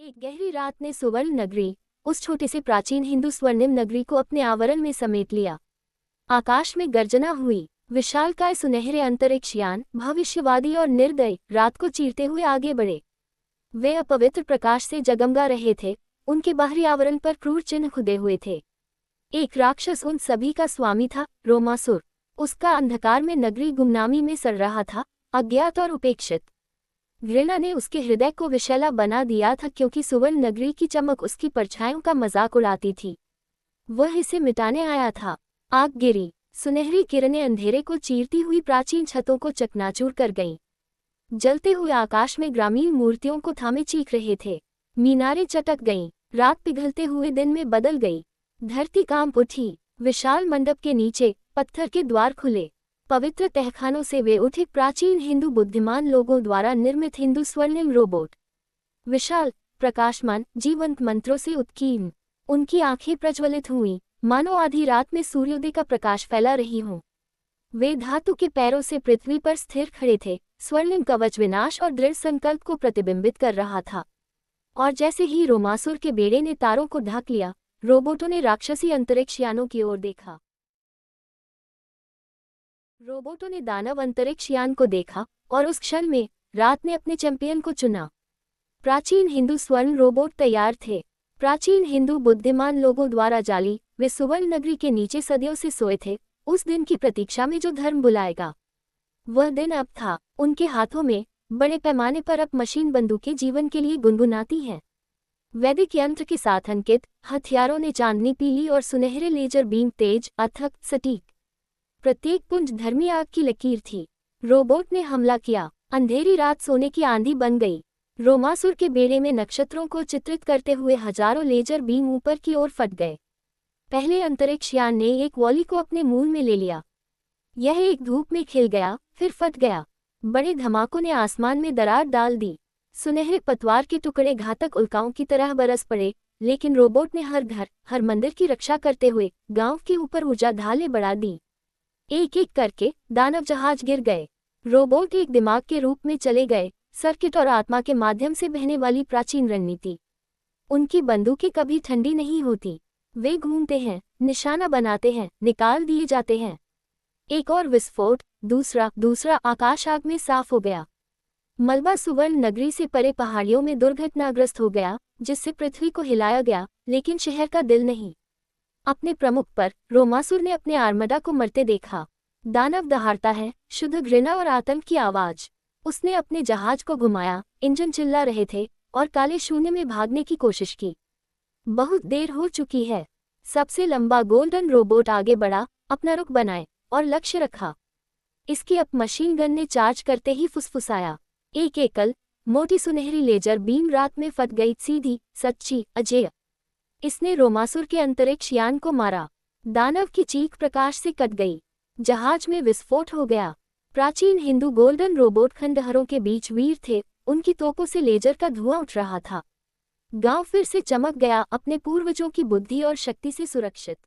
एक गहरी रात ने सुवर्ण नगरी, उस छोटे से प्राचीन हिंदू स्वर्णिम नगरी को अपने आवरण में समेट लिया। आकाश में गर्जना हुई, विशालकाय सुनहरे अंतरिक्षयान भविष्यवादी और निर्दयी रात को चीरते हुए आगे बढ़े। वे अपवित्र प्रकाश से जगमगा रहे थे, उनके बाहरी आवरण पर क्रूर चिन्ह खुदे हुए थे। एक राक्षस उन सभी का स्वामी था, रोमासुर। उसका अंधकार में नगरी गुमनामी में सड़ रहा था, अज्ञात और उपेक्षित। घृणा ने उसके हृदय को विषैला बना दिया था, क्योंकि सुवर्ण नगरी की चमक उसकी परछाइयों का मजाक उड़ाती थी। वह इसे मिटाने आया था। आग गिरी, सुनहरी किरणें अंधेरे को चीरती हुई प्राचीन छतों को चकनाचूर कर गईं। जलते हुए आकाश में ग्रामीण मूर्तियों को थामे चीख रहे थे। मीनारें चटक गईं, रात पिघलते हुए दिन में बदल गई। धरती कांप उठी, विशाल मंडप के नीचे पत्थर के द्वार खुले। पवित्र तहखानों से वे उठे प्राचीन हिंदू बुद्धिमान लोगों द्वारा निर्मित हिंदू स्वर्णिम रोबोट। विशाल, प्रकाशमान, जीवंत मंत्रों से उत्कीर्ण। उनकी आंखें प्रज्वलित हुईं, मानो आधी रात में सूर्योदय का प्रकाश फैला रही हों। वे धातु के पैरों से पृथ्वी पर स्थिर खड़े थे। स्वर्णिम कवच विनाश और दृढ़ संकल्प को प्रतिबिंबित कर रहा था। और जैसे ही रोमासुर के बेड़े ने तारों को ढक लिया, रोबोटों ने राक्षसी अंतरिक्षयानों की ओर देखा। रोबोटों ने दानव अंतरिक्षयान को देखा, और उस क्षण में रात ने अपने चैंपियन को चुना। प्राचीन हिंदू स्वर्ण रोबोट तैयार थे। प्राचीन हिंदू बुद्धिमान लोगों द्वारा जाली वे सुवर्ण नगरी के नीचे सदियों से सोए थे, उस दिन की प्रतीक्षा में जो धर्म बुलाएगा। वह दिन अब था। उनके हाथों में बड़े पैमाने पर अब मशीन बंदूकें जीवन के लिए गुनगुनाती हैं। वैदिक यंत्र के साथ अंकित हथियारों ने चांदनी पीली और सुनहरे लेजर बीम तेज, अथक, सटीक। प्रत्येक पुंज धर्मी आग की लकीर थी। रोबोट ने हमला किया, अंधेरी रात सोने की आंधी बन गई। रोमासुर के बेड़े में नक्षत्रों को चित्रित करते हुए हजारों लेजर बीम ऊपर की ओर फट गए। पहले अंतरिक्षयान ने एक वॉली को अपने मूल में ले लिया। यह एक धूप में खिल गया, फिर फट गया। बड़े धमाकों ने आसमान में दरार डाल दी। सुनहरे पतवार के टुकड़े घातक उल्काओं की तरह बरस पड़े, लेकिन रोबोट ने हर घर, हर मंदिर की रक्षा करते हुए गांव के ऊपर ऊर्जा ढालें बढ़ा दी। एक एक करके दानव जहाज गिर गए। रोबोट एक दिमाग के रूप में चले गए, सर्किट और आत्मा के माध्यम से बहने वाली प्राचीन रणनीति। उनकी बंदूकें कभी ठंडी नहीं होती। वे घूमते हैं, निशाना बनाते हैं, निकाल दिए जाते हैं। एक और विस्फोट, दूसरा आकाश आग में साफ हो गया। मलबा सुवर्ण नगरी से परे पहाड़ियों में दुर्घटनाग्रस्त हो गया, जिससे पृथ्वी को हिलाया गया, लेकिन शहर का दिल नहीं। अपने प्रमुख पर रोमासुर ने अपने आर्मडा को मरते देखा। दानव दहाड़ता है, शुद्ध घृणा और आतंक की आवाज। उसने अपने जहाज को घुमाया, इंजन चिल्ला रहे थे, और काले शून्य में भागने की कोशिश की। बहुत देर हो चुकी है। सबसे लंबा गोल्डन रोबोट आगे बढ़ा, अपना रुख बनाए, और लक्ष्य रखा। इसकी अप मशीन गन ने चार्ज करते ही फुसफुसाया। एक एकल मोटी सुनहरी लेजर बीम रात में फट गई, सीधी, सच्ची, अजेय। इसने रोमासुर के अंतरिक्ष यान को मारा। दानव की चीख प्रकाश से कट गई। जहाज में विस्फोट हो गया। प्राचीन हिंदू गोल्डन रोबोट खंडहरों के बीच वीर थे, उनकी तोपों से लेजर का धुआं उठ रहा था। गांव फिर से चमक गया, अपने पूर्वजों की बुद्धि और शक्ति से सुरक्षित।